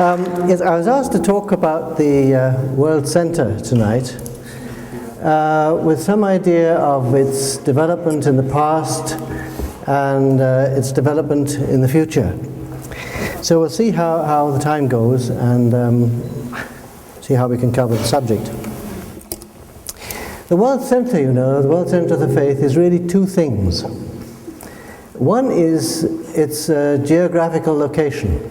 Yes, I was asked to talk about the World Centre tonight with some idea of its development in the past and its development in the future. So we'll see how the time goes and see how we can cover the subject. The World Centre, you know, the World Centre of the Faith is really two things. One is its geographical location.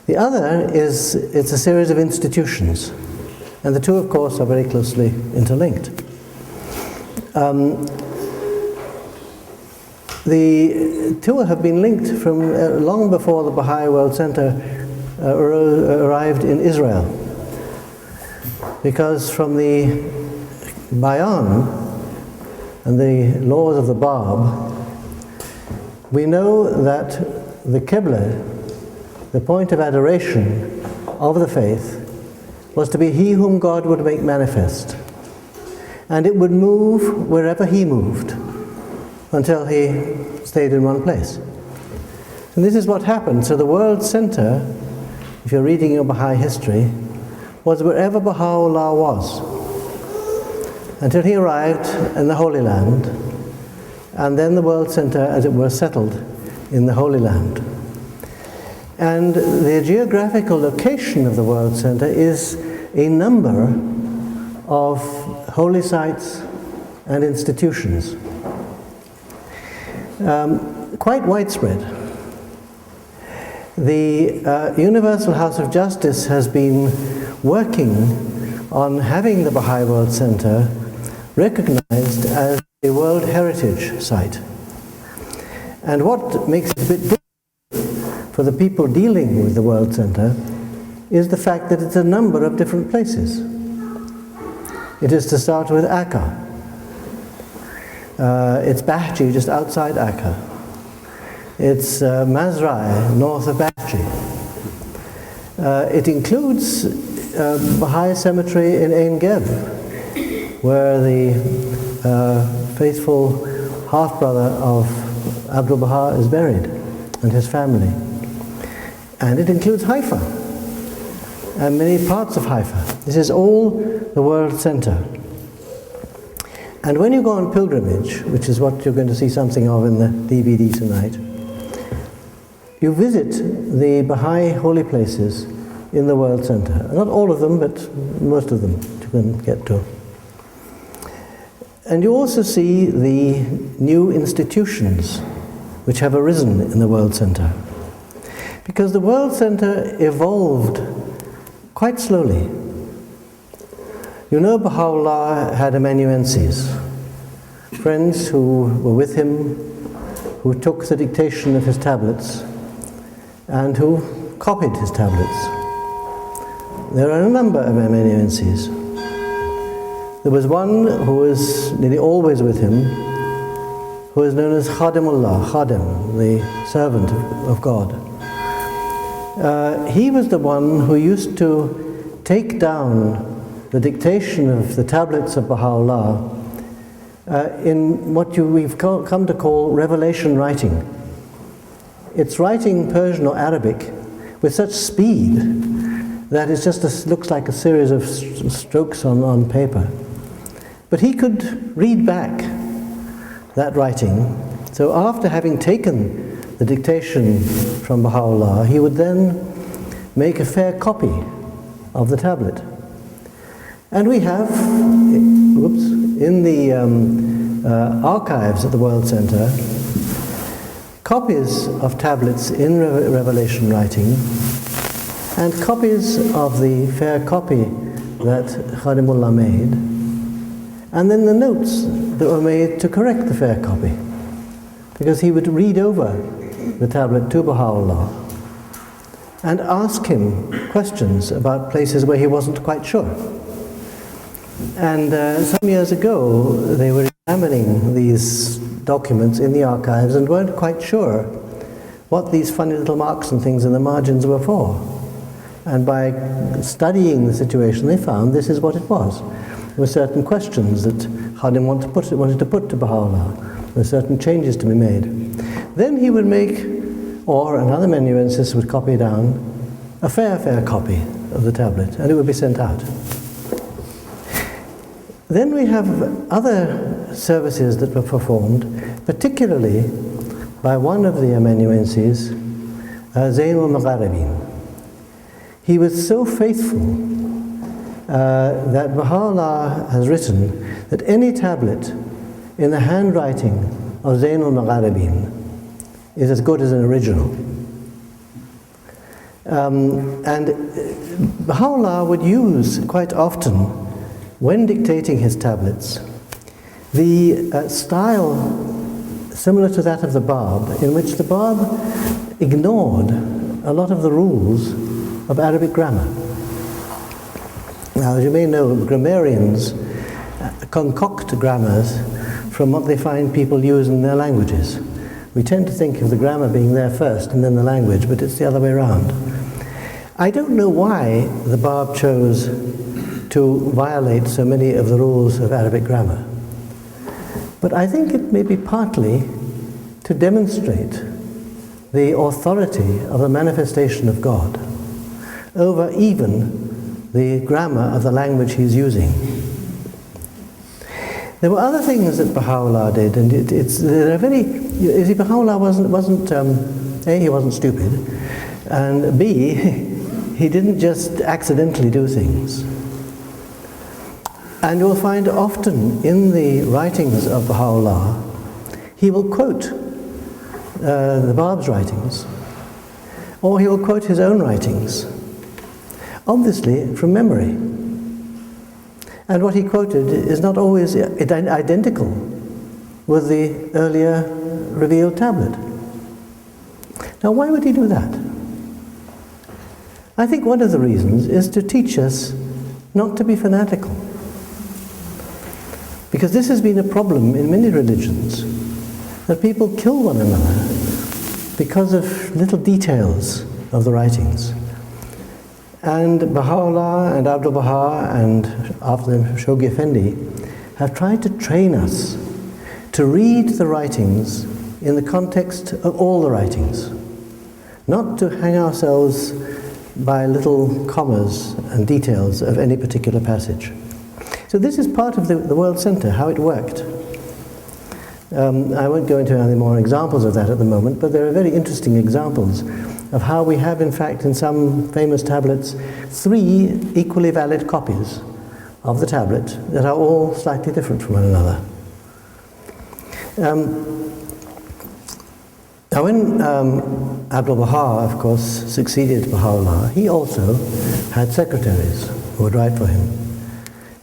The other is it's a series of institutions. And the two, of course, are very closely interlinked. The two have been linked from long before the Baha'i World Centre arrived in Israel. Because from the Bayan and the laws of the Bab, we know that the Qibla, the point of adoration of the faith, was to be He whom God would make manifest. And it would move wherever He moved until He stayed in one place. And this is what happened. So the World Centre, if you're reading your Baha'i history, was wherever Baha'u'llah was, until he arrived in the Holy Land, and then the World Centre, as it were, settled in the Holy Land. And the geographical location of the World Centre is a number of holy sites and institutions, quite widespread. The Universal House of Justice has been working on having the Baha'i World Centre recognized as a World Heritage Site. And what makes it a bit different for the people dealing with the World Centre is the fact that it's a number of different places. It is to start with Akka. It's Bahji, just outside Akka. It's Mazrai, north of Bahji. It includes Baha'i cemetery in Ein Geb, where the faithful half-brother of Abdul Baha is buried, and his family. And it includes Haifa, and many parts of Haifa. This is all the World Centre. And when you go on pilgrimage, which is what you're going to see something of in the DVD tonight, you visit the Baha'i holy places in the World Centre. Not all of them, but most of them you can get to. And you also see the new institutions which have arisen in the World Centre. Because the World Centre evolved quite slowly. You know, Baha'u'llah had amanuenses, friends who were with him, who took the dictation of his tablets, and who copied his tablets. There are a number of amanuenses. There was one who was nearly always with him, who was known as Khadimullah, Khadim, the servant of God. He was the one who used to take down the dictation of the tablets of Baha'u'llah in what we've come to call revelation writing. It's writing Persian or Arabic with such speed that it just looks like a series of strokes on paper. But he could read back that writing. So after having taken the dictation from Baha'u'llah, he would then make a fair copy of the tablet. And we have, in the archives at the World Centre, copies of tablets in revelation writing and copies of the fair copy that Khadimullah made, and then the notes that were made to correct the fair copy, because he would read over the tablet to Baha'u'llah and ask him questions about places where he wasn't quite sure. And some years ago they were examining these documents in the archives and weren't quite sure what these funny little marks and things in the margins were for. And by studying the situation they found this is what it was. There were certain questions that Khadim wanted to put to Baha'u'llah. There were certain changes to be made. Then he would make, or another amanuensis would copy down a fair copy of the tablet, and it would be sent out. Then we have other services that were performed, particularly by one of the amanuenses, Zayn al-Magharibin. He was so faithful that Baha'u'llah has written that any tablet in the handwriting of Zayn al-Magharibin is as good as an original. And Baha'u'llah would use quite often, when dictating his tablets, the style similar to that of the Bab, in which the Bab ignored a lot of the rules of Arabic grammar. Now, as you may know, grammarians concoct grammars from what they find people use in their languages. We tend to think of the grammar being there first and then the language, but it's the other way around. I don't know why the Bab chose to violate so many of the rules of Arabic grammar, but I think it may be partly to demonstrate the authority of the manifestation of God over even the grammar of the language he's using. There were other things that Baha'u'llah did, and they're very, you see, Baha'u'llah wasn't A, he wasn't stupid, and B, he didn't just accidentally do things. And you'll find often in the writings of Baha'u'llah, he will quote the Bab's writings, or he will quote his own writings, obviously from memory. And what he quoted is not always identical with the earlier revealed tablet. Now, why would he do that? I think one of the reasons is to teach us not to be fanatical. Because this has been a problem in many religions, that people kill one another because of little details of the writings. And Baha'u'llah and Abdul Baha and after them Shoghi Effendi have tried to train us to read the writings in the context of all the writings, not to hang ourselves by little commas and details of any particular passage. So this is part of the World Centre, how it worked. I won't go into any more examples of that at the moment, but there are very interesting examples of how we have, in fact, in some famous tablets, 3 equally valid copies of the tablet that are all slightly different from one another. Now, when Abdul Baha, of course, succeeded Baha'u'llah, he also had secretaries who would write for him.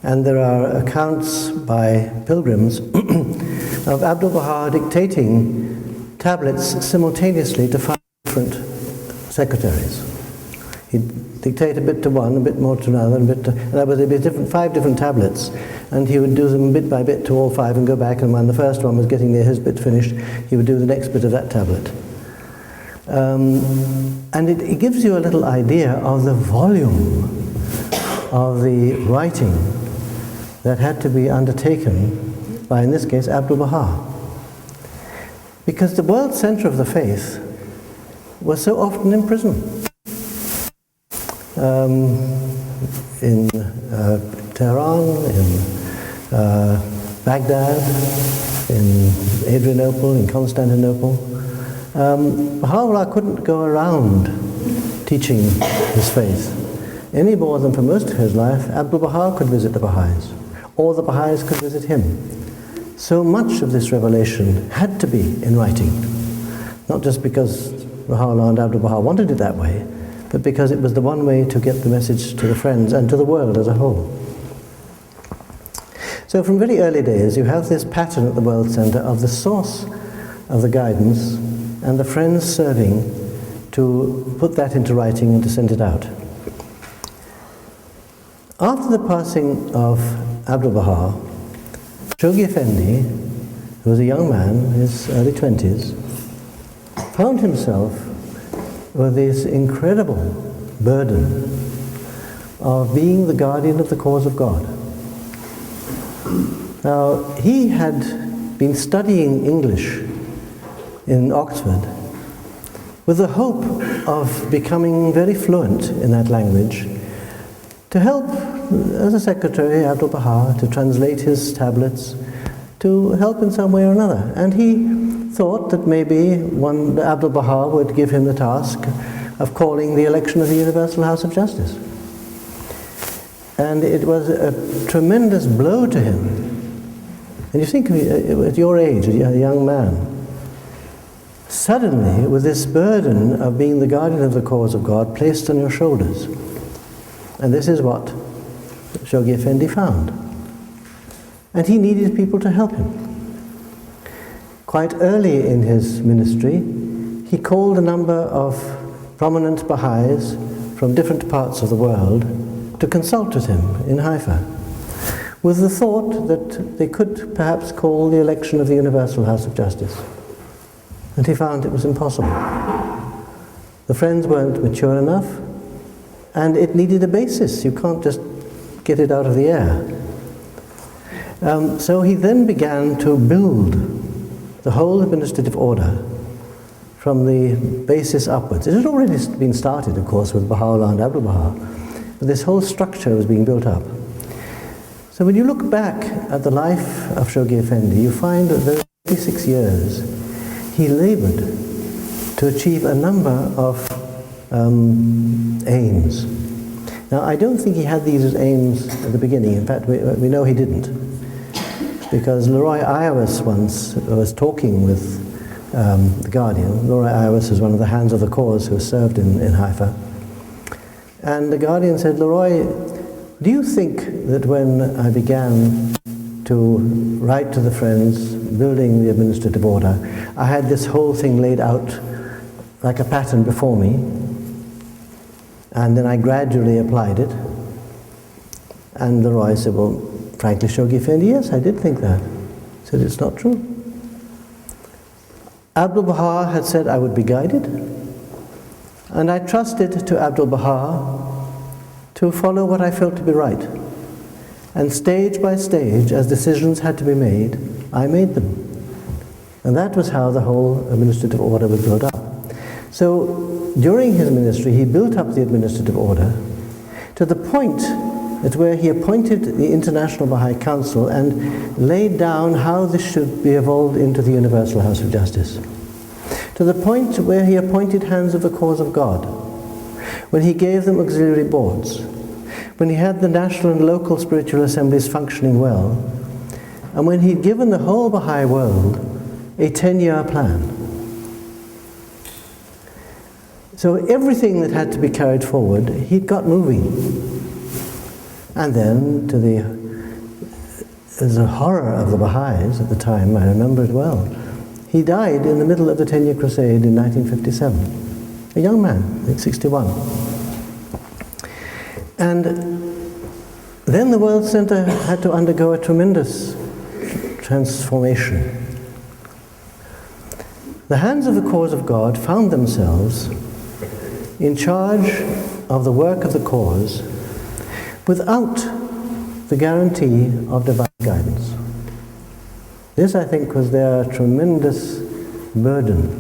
And there are accounts by pilgrims of Abdul Baha dictating tablets simultaneously to 5 different secretaries. He'd dictate a bit to one, a bit more to another, and that would be 5 different tablets, and he would do them bit by bit to all 5 and go back, and when the first one was getting near his bit finished, he would do the next bit of that tablet. And it gives you a little idea of the volume of the writing that had to be undertaken by, in this case, Abdul Baha. Because the World Centre of the Faith was so often in prison. In Tehran, in Baghdad, in Adrianople, in Constantinople. Baha'u'llah couldn't go around teaching his faith any more than for most of his life Abdul Baha could visit the Baha'is, or the Baha'is could visit him. So much of this revelation had to be in writing, not just because Baha'u'llah and Abdul Baha wanted it that way, but because it was the one way to get the message to the friends and to the world as a whole. So from very early days you have this pattern at the World Centre of the source of the guidance and the friends serving to put that into writing and to send it out. After the passing of Abdul Baha, Shoghi Effendi, who was a young man in his early 20s, found himself with this incredible burden of being the guardian of the cause of God. Now, he had been studying English in Oxford with the hope of becoming very fluent in that language, to help, as a secretary, Abdul Baha, to translate his tablets, to help in some way or another. And he thought that maybe Abdul Baha would give him the task of calling the election of the Universal House of Justice. And it was a tremendous blow to him. And you think, at your age, a young man, suddenly, with this burden of being the guardian of the cause of God placed on your shoulders. And this is what Shoghi Effendi found. And he needed people to help him. Quite early in his ministry, he called a number of prominent Baha'is from different parts of the world to consult with him in Haifa, with the thought that they could perhaps call the election of the Universal House of Justice. And he found it was impossible. The friends weren't mature enough, and it needed a basis. You can't just get it out of the air. So he then began to build the whole administrative order from the basis upwards. It had already been started, of course, with Baha'u'llah and Abdul Baha, but this whole structure was being built up. So when you look back at the life of Shoghi Effendi, you find that those 36 years he labored to achieve a number of aims. Now, I don't think he had these as aims at the beginning. In fact, we know he didn't, because Leroy Iwas once was talking with the Guardian. Leroy Iwas was one of the hands of the cause who served in Haifa. And the Guardian said, "Leroy, do you think that when I began to write to the Friends, building the administrative order, I had this whole thing laid out like a pattern before me, and then I gradually applied it?" And Leroy said, "Well, frankly, Shoghi Effendi, yes, I did think that." He said, "It's not true. Abdul Baha had said I would be guided, and I trusted to Abdul Baha to follow what I felt to be right. And stage by stage, as decisions had to be made, I made them. And that was how the whole administrative order was built up." So during his ministry, he built up the administrative order to the point that where he appointed the International Baha'i Council and laid down how this should be evolved into the Universal House of Justice. To the point where he appointed hands of the cause of God, when he gave them auxiliary boards, when he had the national and local spiritual assemblies functioning well, and when he'd given the whole Baha'i world a 10-year plan. So everything that had to be carried forward, he'd got moving. And then, to the horror of the Baha'is at the time, I remember it well, he died in the middle of the 10-year crusade in 1957. A young man, I think 61. And then the World Centre had to undergo a tremendous transformation. The hands of the cause of God found themselves in charge of the work of the cause without the guarantee of divine guidance. This, I think, was their tremendous burden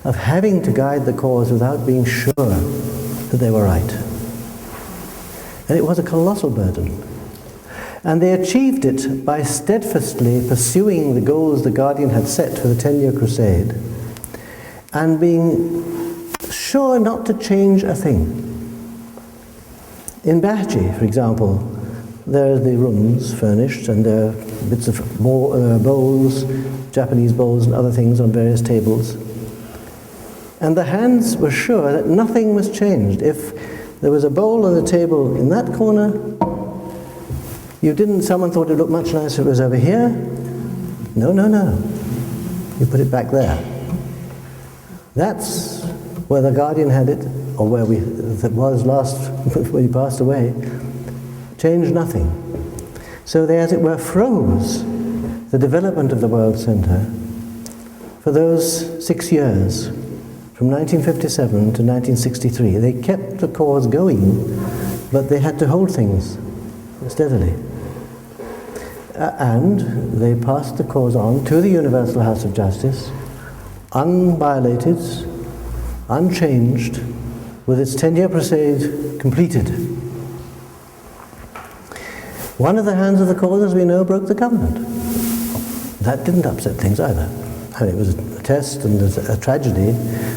of having to guide the cause without being sure that they were right. And it was a colossal burden. And they achieved it by steadfastly pursuing the goals the Guardian had set for the 10-year crusade and being sure not to change a thing. In Bahji, for example, there are the rooms furnished, and there are bits of bowls, Japanese bowls and other things on various tables. And the hands were sure that nothing was changed. If there was a bowl on the table in that corner, someone thought it looked much nicer if it was over here. No. You put it back there. That's where the Guardian had it, or where it was last when he passed away. Changed nothing. So they, as it were, froze the development of the World Centre for those 6 years, from 1957 to 1963. They kept the cause going, but they had to hold things steadily. And they passed the cause on to the Universal House of Justice, unviolated, unchanged, with its 10-year crusade completed. One of the hands of the cause, as we know, broke the covenant. That didn't upset things either. I mean, it was a test and a tragedy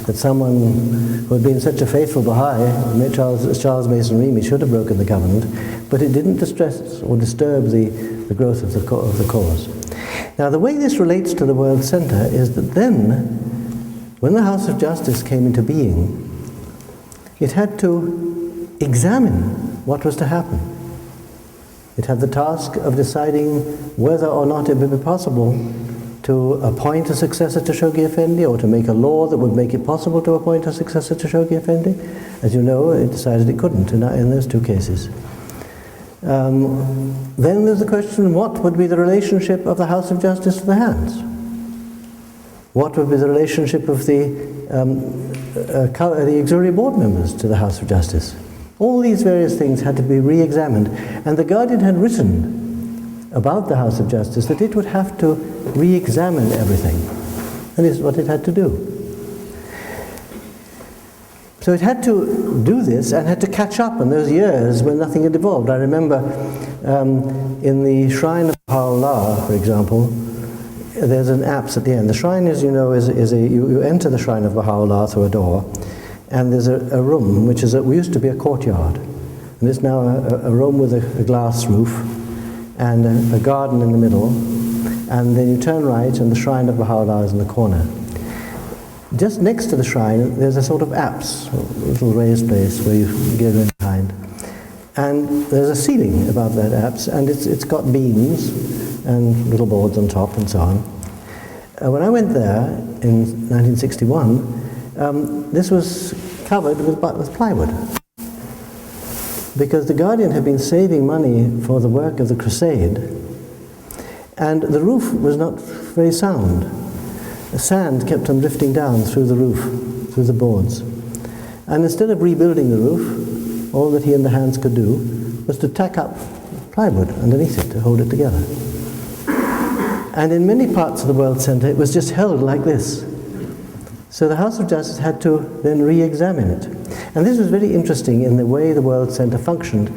that someone who had been such a faithful Baha'i, Charles Mason Reamy, should have broken the covenant, but it didn't distress or disturb the growth of the cause. Now, the way this relates to the World Centre is that then, when the House of Justice came into being, it had to examine what was to happen. It had the task of deciding whether or not it would be possible to appoint a successor to Shoghi Effendi, or to make a law that would make it possible to appoint a successor to Shoghi Effendi. As you know, it decided it couldn't in those two cases. Then there's the question, what would be the relationship of the House of Justice to the hands? What would be the relationship of the auxiliary board members to the House of Justice? All these various things had to be re-examined, and the Guardian had written about the House of Justice that it would have to re-examine everything, and this is what it had to do. So it had to do this and had to catch up in those years when nothing had evolved. I remember in the Shrine of Baha'u'llah, for example, there's an apse at the end. The shrine, as you know, you enter the Shrine of Baha'u'llah through a door, and there's a room which we used to be a courtyard, and it's now a room with a glass roof and a garden in the middle, and then you turn right and the Shrine of Baha'u'llah is in the corner. Just next to the shrine there's a sort of apse, a little raised place where you get in behind, and there's a ceiling above that apse, and it's got beams and little boards on top and so on. When I went there in 1961, this was covered with plywood, because the Guardian had been saving money for the work of the crusade, and the roof was not very sound. The sand kept on drifting down through the roof, through the boards. And instead of rebuilding the roof, all that he and the hands could do was to tack up plywood underneath it to hold it together. And in many parts of the World Centre, it was just held like this. So the House of Justice had to then re-examine it. And this was very interesting in the way the World Centre functioned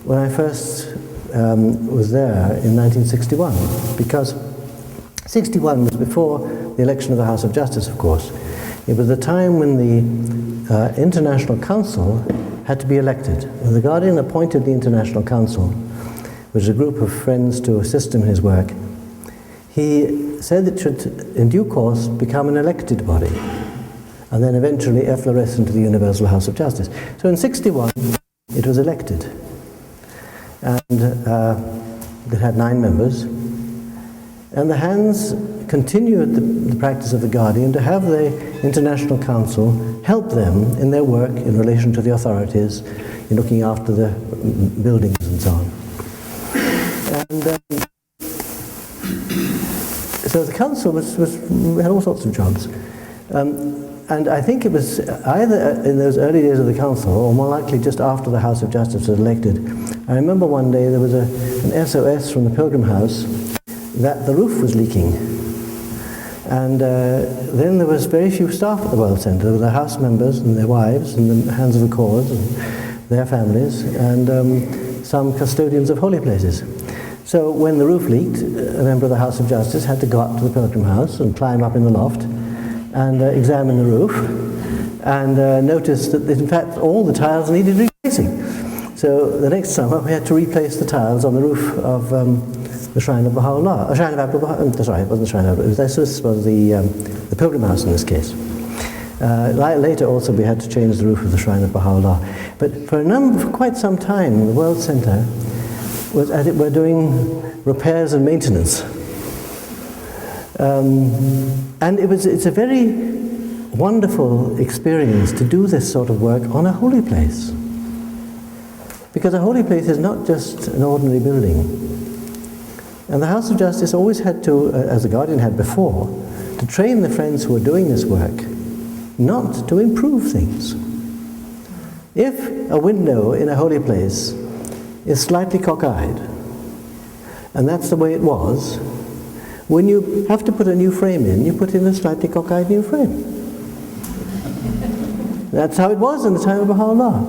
when I first was there in 1961, because 61 was before the election of the House of Justice, of course. It was the time when the International Council had to be elected. And the Guardian appointed the International Council, which is a group of friends to assist him in his work. He said it should, in due course, become an elected body, and then eventually effloresce into the Universal House of Justice. So in 61, it was elected. And it had 9 members. And the hands continued the practice of the Guardian to have the International Council help them in their work in relation to the authorities, in looking after the buildings and so on. And so the council had all sorts of jobs. And I think it was either in those early days of the council, or more likely just after the House of Justice was elected. I remember one day there was an SOS from the Pilgrim House that the roof was leaking. And then there was very few staff at the World Centre. There were the house members and their wives and the hands of the cause and their families, and some custodians of holy places. So when the roof leaked, a member of the House of Justice had to go up to the Pilgrim House and climb up in the loft and examine the roof, and noticed that in fact all the tiles needed replacing. So the next summer we had to replace the tiles on the roof of the Shrine of Baha'u'llah, Shrine of Ampleforth. Sorry, it wasn't the Shrine of Ampleforth. This was the Pilgrim House in this case. Later also we had to change the roof of the Shrine of Baha'u'llah. But for quite some time the World Centre was at it, were doing repairs and maintenance. And it's a very wonderful experience to do this sort of work on a holy place. Because a holy place is not just an ordinary building. And the House of Justice always had to, as the Guardian had before, to train the friends who were doing this work not to improve things. If a window in a holy place is slightly cockeyed, and that's the way it was, when you have to put a new frame in, you put in a slightly cockeyed new frame. That's how it was in the time of Baha'u'llah.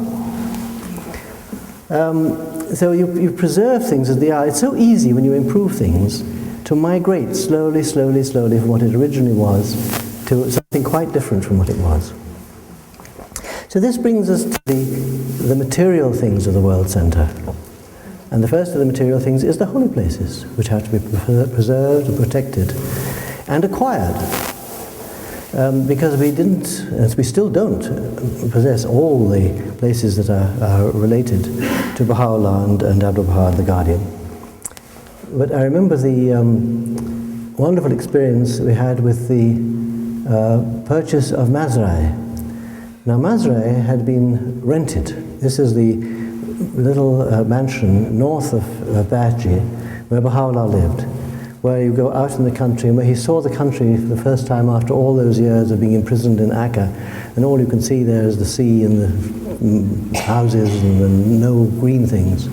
So you preserve things as they are. It's so easy when you improve things to migrate slowly from what it originally was to something quite different from what it was. So this brings us to the material things of the World Centre. And the first of the material things is the holy places, which have to be preserved and protected and acquired. Because we didn't, as we still don't, possess all the places that are related to Baha'u'llah and Abdul Baha, the Guardian. But I remember the wonderful experience we had with the purchase of Mazrai. Now Mazrai had been rented. This is the little mansion north of Baha'i, where Baha'u'llah lived, where you go out in the country and where he saw the country for the first time after all those years of being imprisoned in Akka, and all you can see there is the sea and the houses and no green things.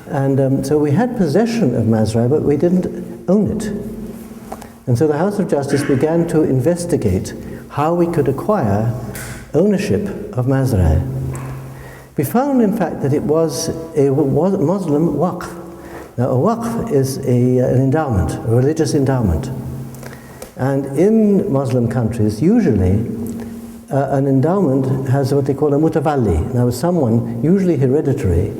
And so we had possession of Mazrai, but we didn't own it. And so the House of Justice began to investigate how we could acquire ownership of Mazrai. We found, in fact, that it was a Muslim waqf. Now, a waqf is an endowment, a religious endowment. And in Muslim countries, usually, an endowment has what they call a mutawalli. Now, someone, usually hereditary,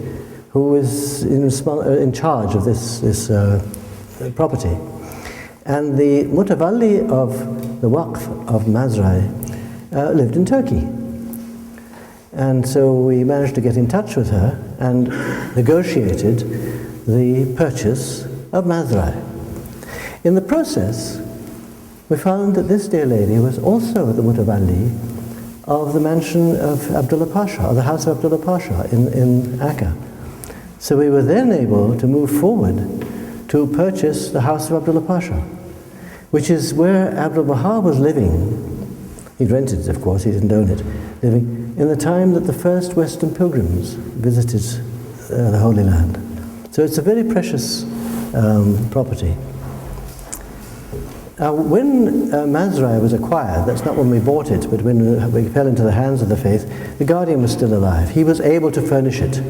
who is in charge of this property. And the mutawalli of the waqf of Mazrai lived in Turkey. And so we managed to get in touch with her and negotiated the purchase of Mazrai. In the process, we found that this dear lady was also the mutawalli of the mansion of Abdullah Pasha, or the house of Abdullah Pasha in Akka. So we were then able to move forward to purchase the house of Abdullah Pasha, which is where Abdul Baha was living. He'd rented it, of course, he didn't own it, living in the time that the first Western pilgrims visited the Holy Land. So it's a very precious property. Now, when Mazrai was acquired, that's not when we bought it, but when we fell into the hands of the faith, the Guardian was still alive. He was able to furnish it.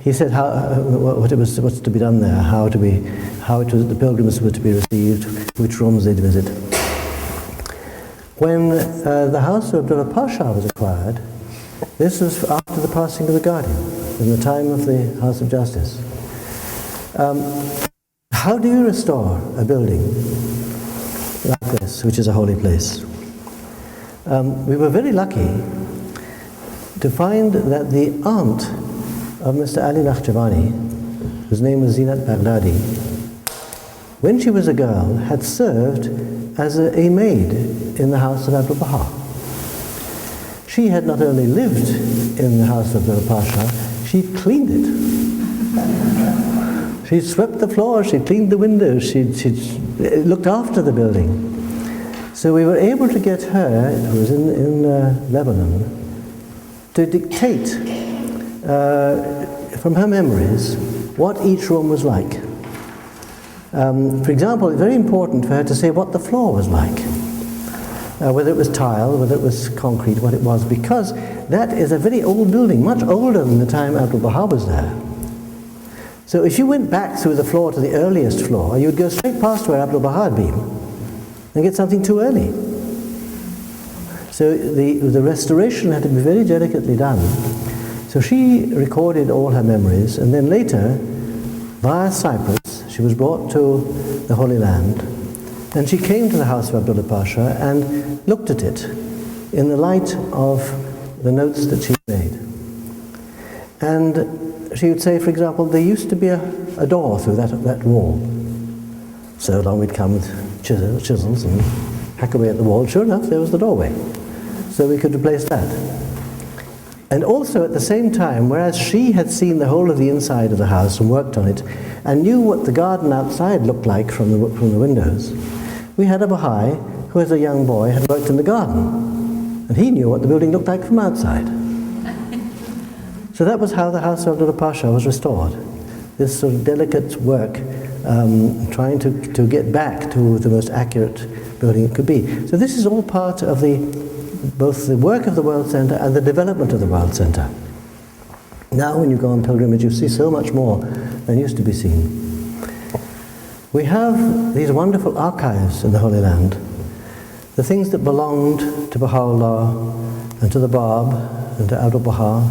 He said what's to be done there, how the pilgrims were to be received, which rooms they'd visit. When the house of Abdullah Pasha was acquired, this was after the passing of the Guardian, in the time of the House of Justice. How do you restore a building like this, which is a holy place? We were very lucky to find that the aunt of Mr. Ali Nakhjavani, whose name was Zinat Baghdadi, when she was a girl, had served as a maid in the house of Abdul Baha. She had not only lived in the house of Abdullah Pasha, she cleaned it. She swept the floor, she cleaned the windows, she looked after the building. So we were able to get her, who was in Lebanon, to dictate from her memories what each room was like. For example, it's very important for her to say what the floor was like, whether it was tile, whether it was concrete, what it was, because that is a very old building, much older than the time Abdul Baha was there. So if you went back through the floor to the earliest floor, you would go straight past where Abdul Baha had been and get something too early. So the restoration had to be very delicately done. So she recorded all her memories, and then later, via Cyprus, she was brought to the Holy Land, and she came to the house of Abdullah Pasha and looked at it in the light of the notes that she made. And she would say, for example, there used to be a door through that wall. So along we'd come with chisels and hack away at the wall. Sure enough, there was the doorway. So we could replace that. And also at the same time, whereas she had seen the whole of the inside of the house and worked on it, and knew what the garden outside looked like from the windows, we had a Baha'i who as a young boy had worked in the garden, and he knew what the building looked like from outside. So that was how the house of Abdullah Pasha was restored. This sort of delicate work, trying to get back to the most accurate building it could be. So this is all part of the both the work of the World Centre and the development of the World Centre. Now when you go on pilgrimage, you see so much more than used to be seen. We have these wonderful archives in the Holy Land, the things that belonged to Baha'u'llah and to the Bab and to Abdul Baha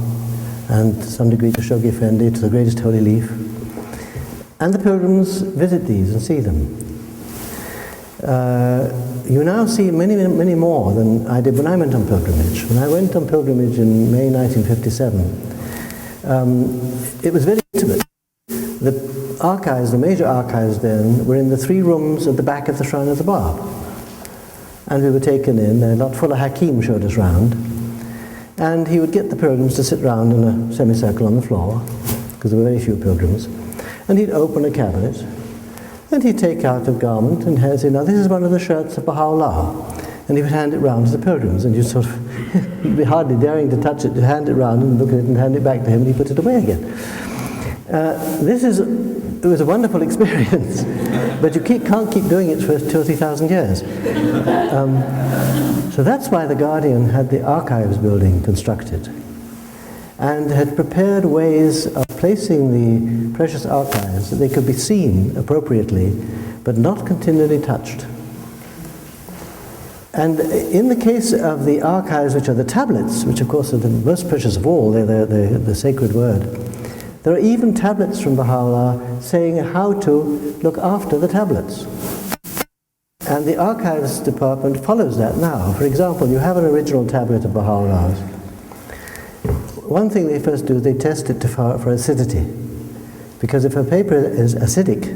and to some degree to Shoghi Effendi, to the greatest holy leaf. And the pilgrims visit these and see them. You now see many, many more than I did when I went on pilgrimage. When I went on pilgrimage in May 1957, it was very intimate. The archives, the major archives then, were in the 3 rooms at the back of the Shrine of the Bab. And we were taken in, Lotfullah Hakim showed us round, and he would get the pilgrims to sit round in a semicircle on the floor, because there were very few pilgrims, and he'd open a cabinet, and he'd take out a garment and say, now this is one of the shirts of Baha'u'llah, and he would hand it round to the pilgrims, and you'd sort of, you'd be hardly daring to touch it, to hand it round and look at it and hand it back to him, and he put it away again. It was a wonderful experience, but you can't keep doing it for 2,000 or 3,000 years. So that's why the Guardian had the archives building constructed, and had prepared ways of placing the precious archives that they could be seen appropriately, but not continually touched. And in the case of the archives, which are the tablets, which of course are the most precious of all, they're the sacred word, there are even tablets from Baha'u'llah saying how to look after the tablets. And the archives department follows that now. For example, you have an original tablet of Baha'u'llah's. One thing they first do is they test it for acidity. Because if a paper is acidic,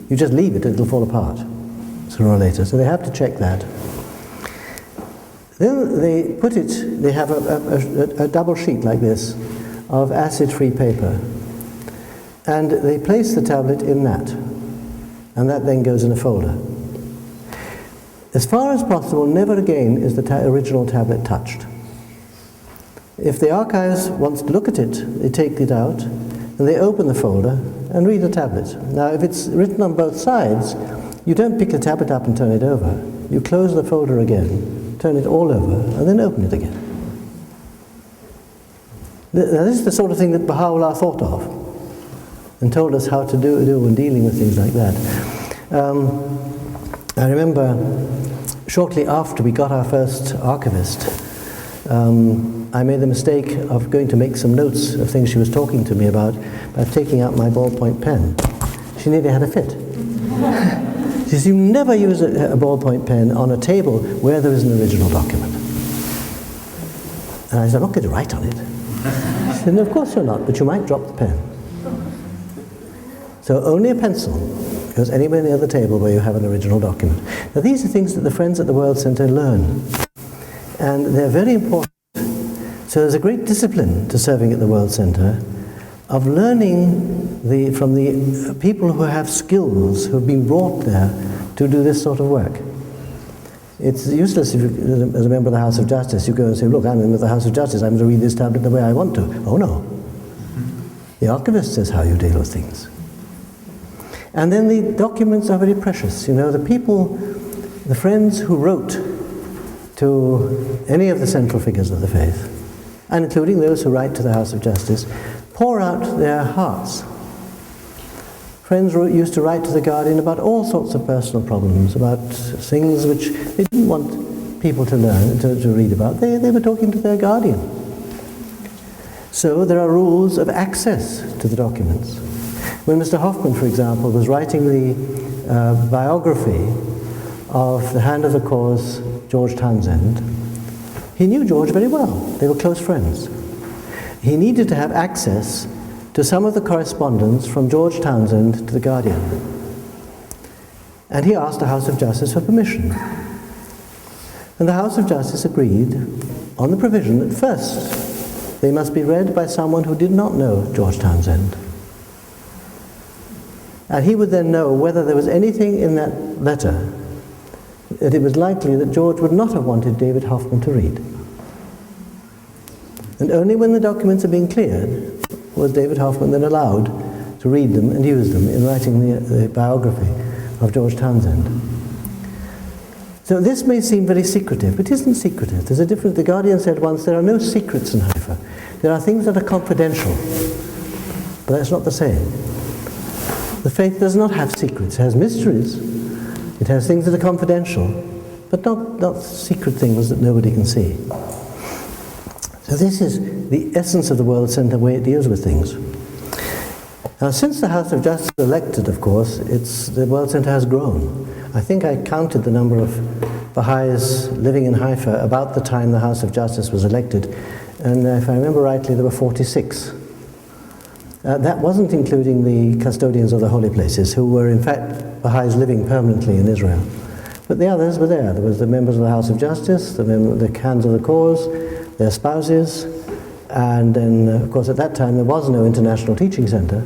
you just leave it, it'll fall apart sooner or later. So they have to check that. Then they have a double sheet like this of acid-free paper. And they place the tablet in that. And that then goes in a folder. As far as possible, never again is the original tablet touched. If the archives wants to look at it, they take it out, and they open the folder and read the tablet. Now, if it's written on both sides, you don't pick the tablet up and turn it over. You close the folder again, turn it all over, and then open it again. Now, this is the sort of thing that Baha'u'llah thought of and told us how to do in dealing with things like that. I remember shortly after we got our first archivist, I made the mistake of going to make some notes of things she was talking to me about by taking out my ballpoint pen. She nearly had a fit. She says, you never use a ballpoint pen on a table where there is an original document. And I said, I'm not going to write on it. She said, no, of course you're not, but you might drop the pen. So only a pencil goes anywhere near the table where you have an original document. Now these are things that the friends at the World Centre learn, and they're very important. So there's a great discipline to serving at the World Centre of learning from the people who have skills, who have been brought there to do this sort of work. It's useless if you, as a member of the House of Justice, you go and say, look, I'm a member of the House of Justice, I'm going to read this tablet the way I want to. Oh no. The archivist says how you deal with things. And then the documents are very precious. You know, the people, the friends who wrote to any of the central figures of the faith, and including those who write to the House of Justice, pour out their hearts. Friends used to write to the Guardian about all sorts of personal problems, about things which they didn't want people to learn, to read about. They were talking to their Guardian. So there are rules of access to the documents. When Mr. Hoffman, for example, was writing the biography of the Hand of the Cause, George Townsend, he knew George very well. They were close friends. He needed to have access to some of the correspondence from George Townsend to the Guardian. And he asked the House of Justice for permission. And the House of Justice agreed on the provision that first they must be read by someone who did not know George Townsend. And he would then know whether there was anything in that letter that it was likely that George would not have wanted David Hoffman to read. And only when the documents had been cleared was David Hoffman then allowed to read them and use them in writing the biography of George Townsend. So this may seem very secretive, but it isn't secretive. There's a difference. The Guardian said once, there are no secrets in Haifa. There are things that are confidential, but that's not the same. The faith does not have secrets. It has mysteries. It has things that are confidential, but not secret things that nobody can see. So this is the essence of the World Centre, the way it deals with things. Now, since the House of Justice was elected, of course, the World Centre has grown. I think I counted the number of Baha'is living in Haifa about the time the House of Justice was elected, and if I remember rightly, there were 46. That wasn't including the custodians of the holy places, who were in fact Baha'is living permanently in Israel. But the others were there. There was the members of the House of Justice, the hands of the cause, their spouses, and then, of course, at that time there was no international teaching centre.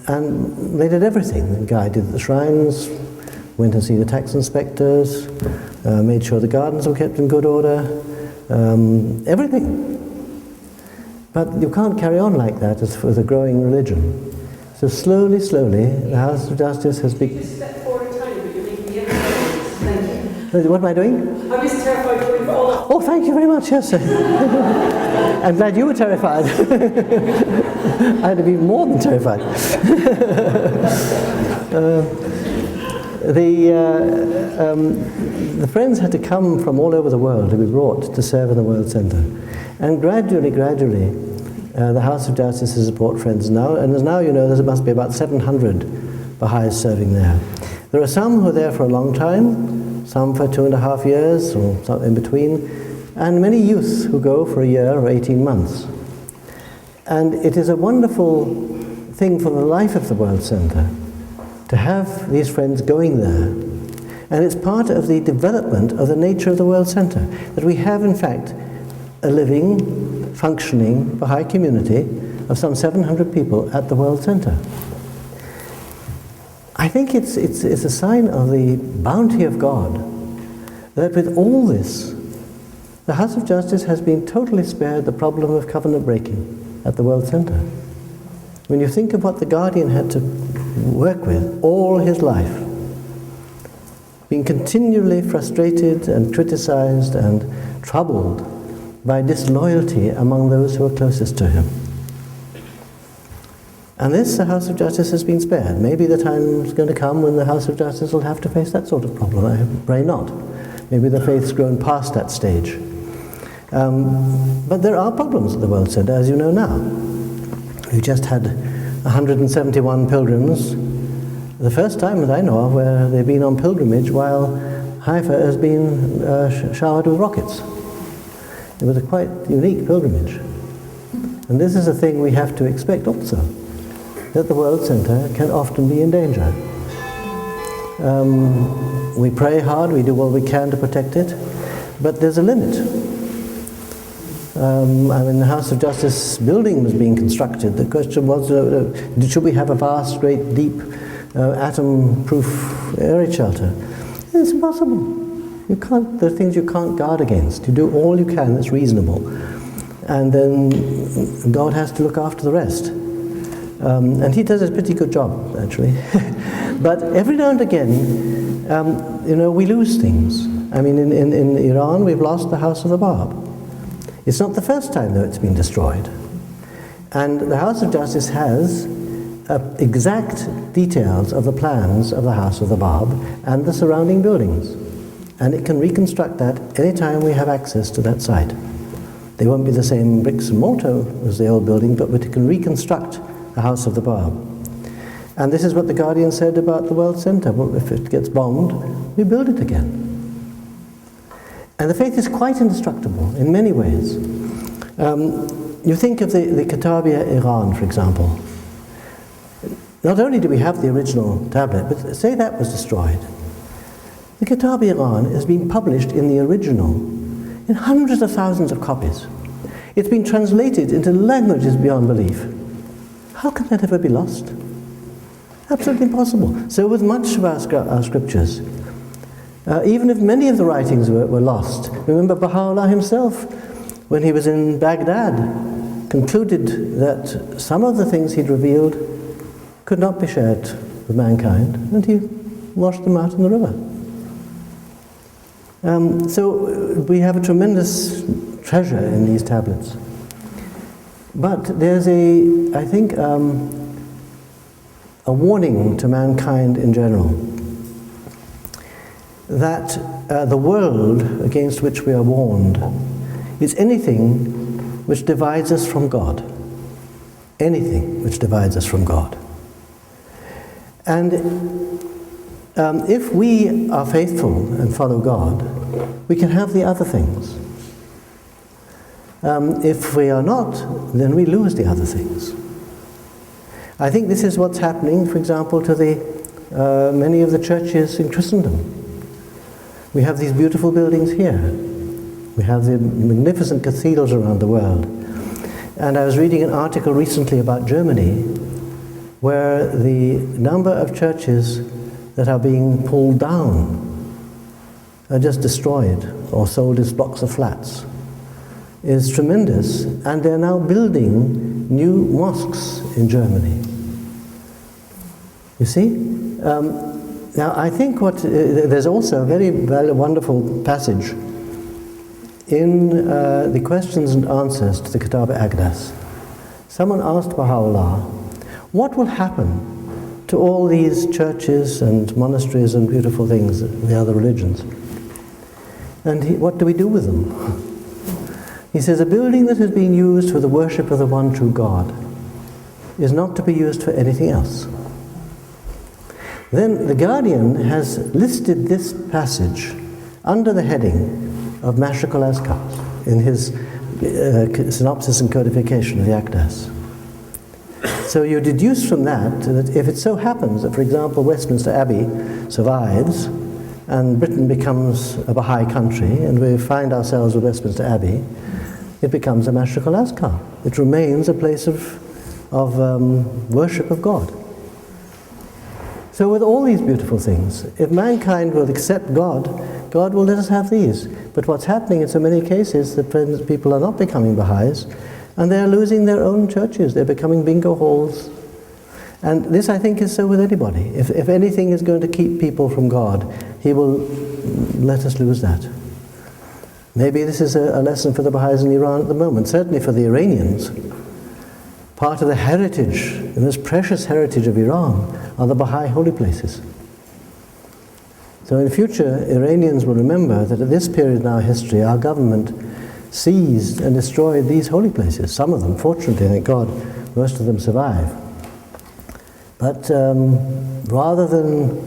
And they did everything. The guy did the shrines, went and see the tax inspectors, made sure the gardens were kept in good order, everything. But you can't carry on like that as with a growing religion. So slowly, the House of Justice has been... You step forward a tiny bit, you're making me Thank you. What am I doing? I was terrified going for all that. Oh, thank you very much, yes. I'm glad you were terrified. I'd have been more than terrified. The friends had to come from all over the world to be brought to serve in the World Centre. And gradually, the House of Justice has brought friends now, and as now you know, there must be about 700 Baha'is serving there. There are some who are there for a long time, some for 2.5 years, or some in between, and many youth who go for a year or 18 months. And it is a wonderful thing for the life of the World Centre to have these friends going there. And it's part of the development of the nature of the World Centre, that we have in fact a living, functioning Baha'i community of some 700 people at the World Centre. I think it's a sign of the bounty of God that with all this, the House of Justice has been totally spared the problem of covenant breaking at the World Centre. When you think of what the Guardian had to work with all his life, being continually frustrated and criticized and troubled by disloyalty among those who are closest to him. And this, the House of Justice has been spared. Maybe the time is going to come when the House of Justice will have to face that sort of problem. I pray not. Maybe the faith's grown past that stage. But there are problems at the World Centre, as you know now. We just had 171 pilgrims, the first time that I know of where they've been on pilgrimage while Haifa has been showered with rockets. It was a quite unique pilgrimage. And this is a thing we have to expect also, that the World Centre can often be in danger. We pray hard, we do all we can to protect it, but there's a limit. The House of Justice building was being constructed. The question was, should we have a vast, great, deep, atom-proof air raid shelter? It's impossible. You can't. There are things you can't guard against. You do all you can that's reasonable, and then God has to look after the rest. And He does a pretty good job, actually. But every now and again, we lose things. I mean, in Iran, we've lost the House of the Bab. It's not the first time, though, it's been destroyed. And the House of Justice has exact details of the plans of the House of the Bab and the surrounding buildings. And it can reconstruct that any time we have access to that site. They won't be the same bricks and mortar as the old building, but it can reconstruct the House of the Bab. And this is what the Guardian said about the World Centre. Well, if it gets bombed, we build it again. And the faith is quite indestructible in many ways. You think of the Kitabia Iran, for example. Not only do we have the original tablet, but say that was destroyed. The Kitabia Iran has been published in the original in hundreds of thousands of copies. It's been translated into languages beyond belief. How can that ever be lost? Absolutely impossible. So with much of our scriptures, even if many of the writings were lost, remember Baha'u'llah himself, when he was in Baghdad, concluded that some of the things he'd revealed could not be shared with mankind, and he washed them out in the river. So we have a tremendous treasure in these tablets. But there's I think, a warning to mankind in general that the world against which we are warned is anything which divides us from God. Anything which divides us from God. And if we are faithful and follow God, we can have the other things. If we are not, then we lose the other things. I think this is what's happening, for example, to many of the churches in Christendom. We have these beautiful buildings here. We have the magnificent cathedrals around the world. And I was reading an article recently about Germany, where the number of churches that are being pulled down are just destroyed or sold as blocks of flats is tremendous, and they're now building new mosques in Germany. You see? Now I think there's also a very wonderful passage in the questions and answers to the Kitab al-Aqdas. Someone asked Baha'u'llah, what will happen to all these churches and monasteries and beautiful things, the other religions? And what do we do with them? He says, a building that has been used for the worship of the one true God is not to be used for anything else. Then the Guardian has listed this passage under the heading of Mashriq al-Azkar in his synopsis and codification of the Aqdas. So you deduce from that if it so happens that, for example, Westminster Abbey survives and Britain becomes a Baha'i country and we find ourselves with Westminster Abbey, it becomes a Mashriq al-Azkar. It remains a place of worship of God. So with all these beautiful things, if mankind will accept God, God will let us have these. But what's happening in so many cases, that people are not becoming Baha'is, and they're losing their own churches. They're becoming bingo halls. And this, I think, is so with anybody. If anything is going to keep people from God, He will let us lose that. Maybe this is a lesson for the Baha'is in Iran at the moment, certainly for the Iranians. Part of the heritage, the most precious heritage of Iran, are the Baha'i holy places. So in future, Iranians will remember that at this period in our history, our government seized and destroyed these holy places. Some of them, fortunately, thank God, most of them survive. But rather than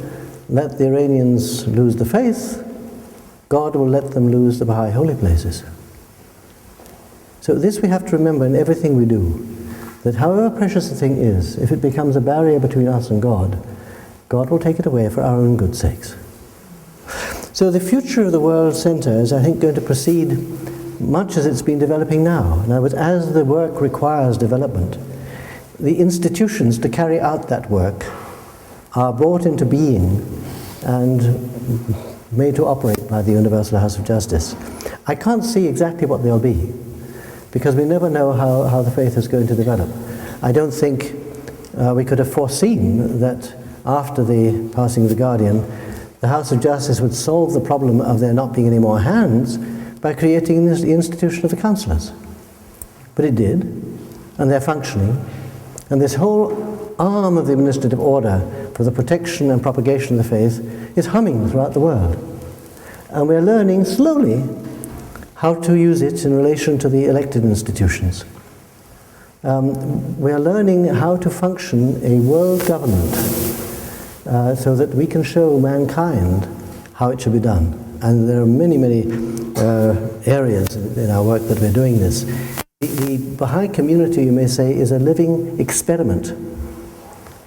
let the Iranians lose the faith, God will let them lose the Baha'i holy places. So this we have to remember in everything we do, that however precious the thing is, if it becomes a barrier between us and God, God will take it away for our own good sakes. So the future of the World Centre is, I think, going to proceed much as it's been developing now. In other words, as the work requires development, the institutions to carry out that work are brought into being and made to operate by the Universal House of Justice. I can't see exactly what they'll be, because we never know how the faith is going to develop. I don't think we could have foreseen that after the passing of the Guardian, the House of Justice would solve the problem of there not being any more hands by creating the institution of the councillors. But it did, and they're functioning. And this whole arm of the administrative order for the protection and propagation of the faith is humming throughout the world. And we're learning slowly how to use it in relation to the elected institutions. We are learning how to function a world government so that we can show mankind how it should be done. And there are many, many areas in our work that we're doing this. The Baha'i community, you may say, is a living experiment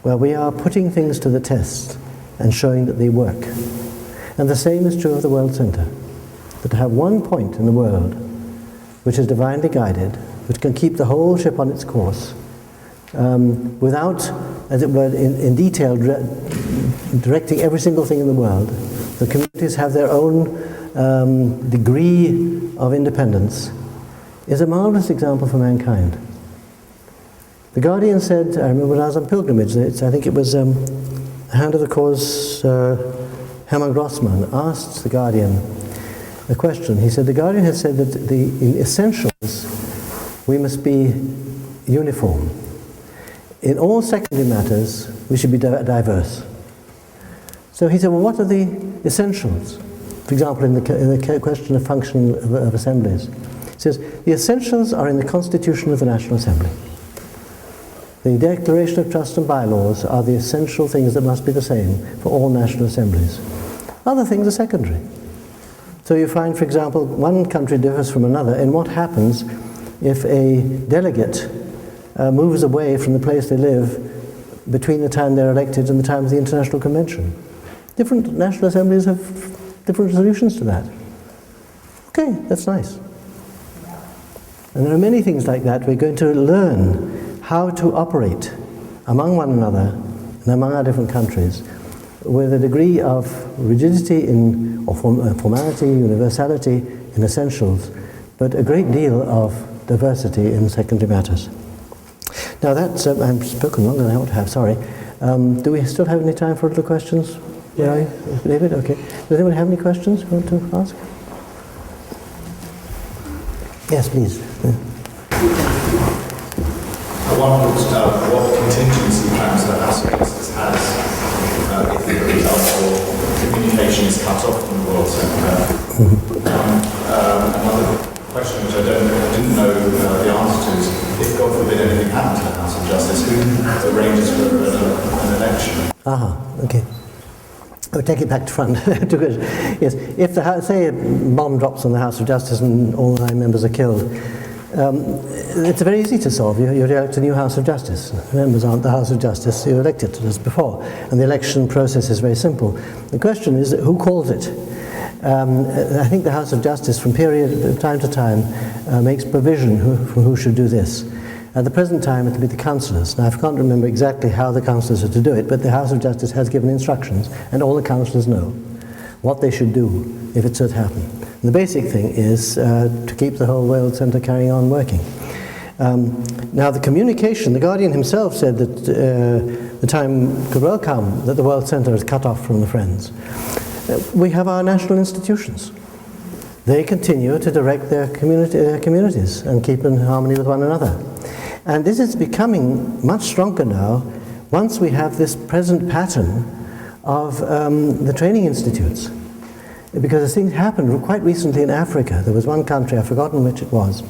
where we are putting things to the test and showing that they work. And the same is true of the World Centre. That to have one point in the world which is divinely guided, which can keep the whole ship on its course, without, as it were, in detail directing every single thing in the world. The communities have their own degree of independence, is a marvelous example for mankind. The Guardian said, I remember when I was on pilgrimage, I think it was Hand of the Cause, Hermann Grossman, asked the Guardian, a question. He said, the Guardian had said that in essentials we must be uniform. In all secondary matters we should be diverse. So he said, well, what are the essentials? For example, in the question of functioning of assemblies. He says, the essentials are in the Constitution of the National Assembly. The Declaration of Trust and Bylaws are the essential things that must be the same for all national assemblies. Other things are secondary. So you find, for example, one country differs from another in what happens if a delegate moves away from the place they live between the time they're elected and the time of the International Convention. Different national assemblies have different solutions to that. Okay, that's nice. And there are many things like that. We're going to learn how to operate among one another and among our different countries with a degree of rigidity or formality, universality in essentials, but a great deal of diversity in secondary matters. Now that's, I've spoken longer than I ought to have, sorry. Do we still have any time for little questions? Where are you? David? Okay. Does anyone have any questions you want to ask? Yes, please. Yeah. I wondered what contingency plans the House of Justice has if, for example, communication is cut off from the World Centre. Another question which I didn't know the answer to is, if God forbid anything happened to the House of Justice, who arranges for an election? Okay. I'll take it back to front. Yes, if say a bomb drops on the House of Justice and all 9 members are killed, it's very easy to solve. You elect a new House of Justice. The members aren't the House of Justice, you're elected as before. And the election process is very simple. The question is who calls it? I think the House of Justice from time to time makes provision for who should do this. At the present time it will be the councillors. Now I can't remember exactly how the councillors are to do it, but the House of Justice has given instructions and all the councillors know what they should do if it should happen. And the basic thing is to keep the whole World Centre carrying on working. Now the communication, the Guardian himself said that the time could well come that the World Centre is cut off from the Friends. We have our national institutions. They continue to direct their communities and keep in harmony with one another. And this is becoming much stronger now once we have this present pattern of the training institutes. Because things happened quite recently in Africa. There was one country, I've forgotten which it was,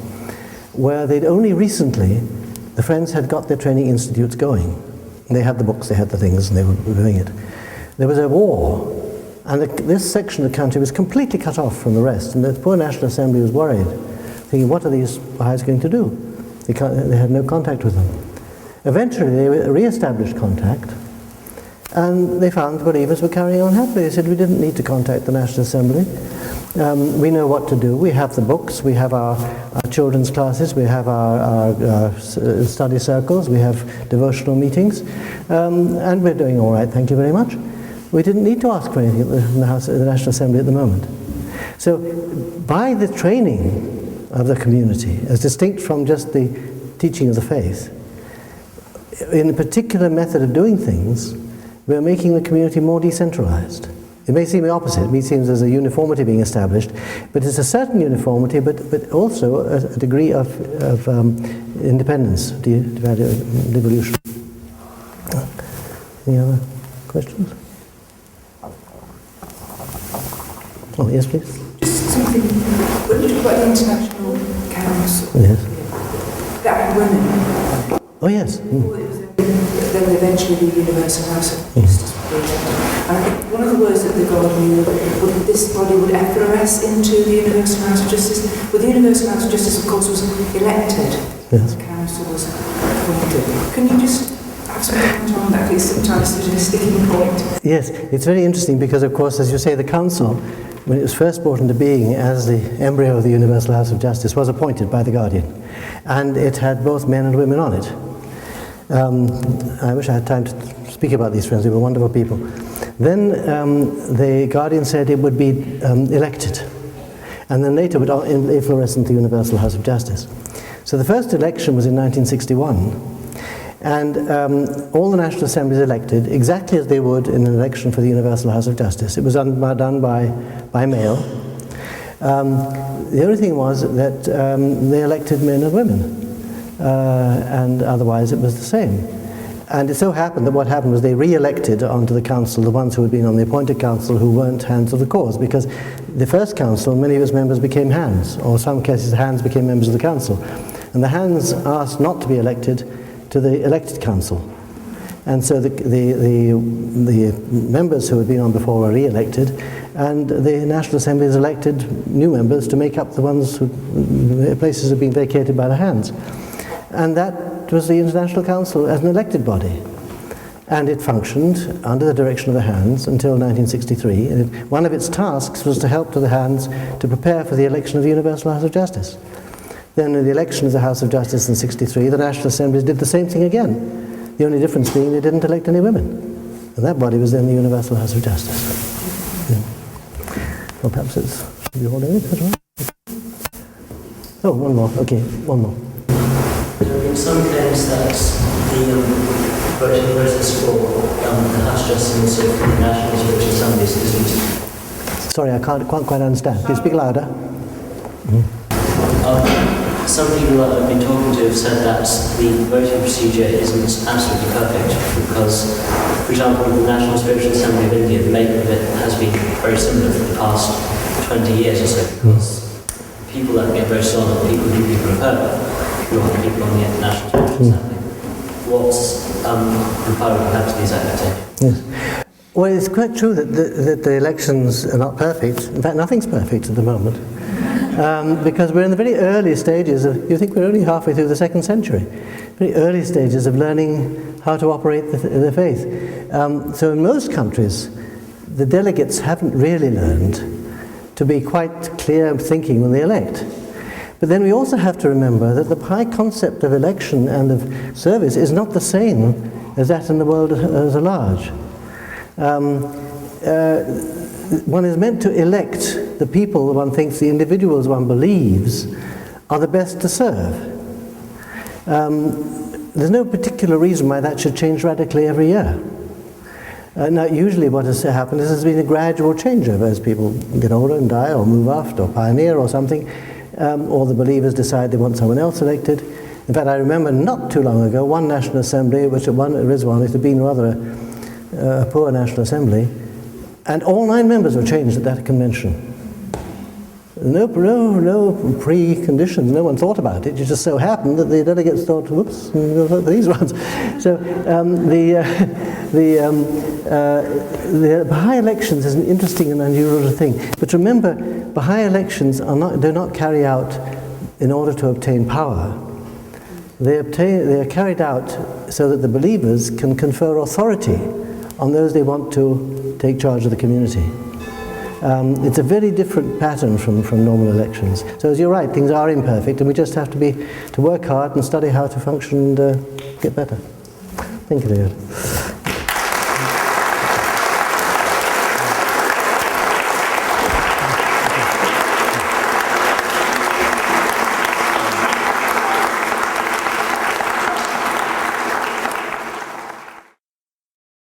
where they'd only recently, the Friends had got their training institutes going. They had the books, they had the things, and they were doing it. There was a war, and this section of the country was completely cut off from the rest, and the poor National Assembly was worried, thinking, what are these Baha'is going to do? They had no contact with them. Eventually they re-established contact, and they found the believers were carrying on happily. They said, we didn't need to contact the National Assembly. We know what to do. We have the books, we have our children's classes, we have our study circles, we have devotional meetings, and we're doing all right, thank you very much. We didn't need to ask for anything in the National Assembly at the moment. So by the training of the community, as distinct from just the teaching of the faith, in a particular method of doing things, we're making the community more decentralized. It may seem the opposite. It may seem there's a uniformity being established, but it's a certain uniformity, but also a degree of independence, devolution. Any other questions? Oh, yes, please. Just something, when you talk about the International Council, Yes. that had women. Oh, yes. Then eventually the Universal House of Justice would be elected. And I think one of the words that the Guardian would this body would FRS into the Universal House of Justice. Well, the Universal House of Justice, of course, was elected. Yes. The council was appointed. Can you just have some comment on that? It's sometimes such a sticking point. Yes, it's very interesting because, of course, as you say, the council, when it was first brought into being as the embryo of the Universal House of Justice, was appointed by the Guardian. And it had both men and women on it. I wish I had time to speak about these friends, they were wonderful people. Then the Guardian said it would be elected, and then later would infloresce into the Universal House of Justice. So the first election was in 1961, and all the National Assemblies elected exactly as they would in an election for the Universal House of Justice. It was done by mail. The only thing was that they elected men and women, and otherwise it was the same. And it so happened that what happened was they re-elected onto the council the ones who had been on the appointed council who weren't hands of the cause, because the first council, many of its members became hands, or in some cases hands became members of the council. And the hands asked not to be elected to the elected council. And so the members who had been on before were re-elected, and the National Assembly has elected new members to make up the ones who places had been vacated by the hands. And that was the International Council as an elected body. And it functioned under the direction of the hands until 1963. And one of its tasks was to help to the hands to prepare for the election of the Universal House of Justice. Then in the election of the House of Justice in 63, the National Assemblies did the same thing again. The only difference being they didn't elect any women. And that body was then the Universal House of Justice. Yeah. Well, perhaps it's... Are you all doing it as well? Oh, one more. Okay, one more. In some claims that the voting process for the House Justice and also for the National Spiritual Assemblies isn't... Sorry, I can't quite understand. Can you speak louder? Some people that I've been talking to have said that the voting procedure isn't absolutely perfect because, for example, the National Spiritual Assembly of India, the makeup of it has been very similar for the past 20 years or so, because people that get voted on are people who people have heard of, who are people on the National Spiritual Assembly. What's reply would have to these accusations? Yes. Well, it's quite true that the elections are not perfect. In fact, nothing's perfect at the moment. Because we're in the very early stages of, you think we're only halfway through the 2nd century, very early stages of learning how to operate the faith. So in most countries, the delegates haven't really learned to be quite clear thinking when they elect. But then we also have to remember that the Baha'i concept of election and of service is not the same as that in the world as a large. One is meant to elect the people one thinks, the individuals one believes, are the best to serve. There's no particular reason why that should change radically every year. Now, usually what has happened is there's been a gradual changeover as people get older and die or move off or pioneer or something, or the believers decide they want someone else elected. In fact, I remember not too long ago, one National Assembly, which at Rizwan, it had been rather a poor National Assembly, and all 9 members were changed at that convention. No preconditions, no one thought about it. It just so happened that the delegates thought, whoops, we'll vote for these ones. So the Baha'i elections is an interesting and unusual thing. But remember, Baha'i elections do not carry out in order to obtain power. They are carried out so that the believers can confer authority on those they want to take charge of the community. It's a very different pattern from normal elections. So as you're right, things are imperfect, and we just have to work hard and study how to function and get better. Thank you, David.